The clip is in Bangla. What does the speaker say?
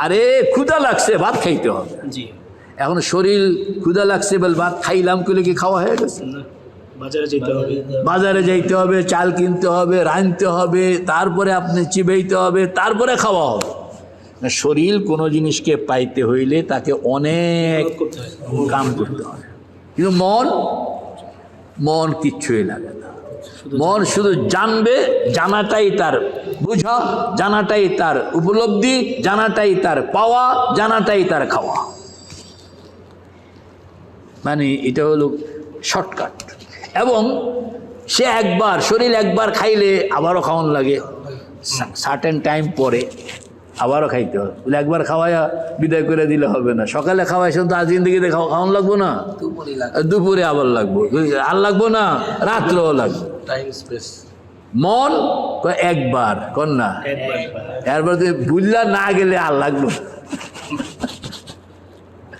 আরে ক্ষুধা লাগছে, ভাত খাইতে হবে। জি, এখন শরীর ক্ষুধা লাগছে বল ভাত খাইলাম করলে কি খাওয়া হয়ে গেছে? না, বাজারে যেতে হবে, বাজারে যাইতে হবে, চাল কিনতে হবে, রাঁধতে হবে, তারপরে আপনি চিবাইতে হবে, তারপরে খাওয়া হবে। না, শরীর কোনো জিনিসকে পাইতে হইলে তাকে অনেক করতে হয়। কাম করতে হবে। কিন্তু মন কিচ্ছুই লাগে না। মন শুধু জানবে, জানাটাই তার বুঝা, জানাটাই তার উপলব্ধি, জানাটাই তার পাওয়া, জানাটাই তার খাওয়া। মানে এটা হলো শর্টকাট। এবং সে একবার শরীর একবার খাইলে আবারও খাওয়ান লাগে, সার্টেন টাইম পরে আবারও খাইতে হবে। বলে একবার খাওয়াইয়া বিদায় করে দিলে হবে না। সকালে খাওয়াই শুধু আজ জিন্দগিতে খাওয়ান লাগবো না, দুপুরে আবার লাগবো, আর লাগবো না, রাত্রেও লাগবে। টাইম স্পেস মন একবার কর না, একবার এরপর তুমি বুঝলা না গেলে আর লাগবো।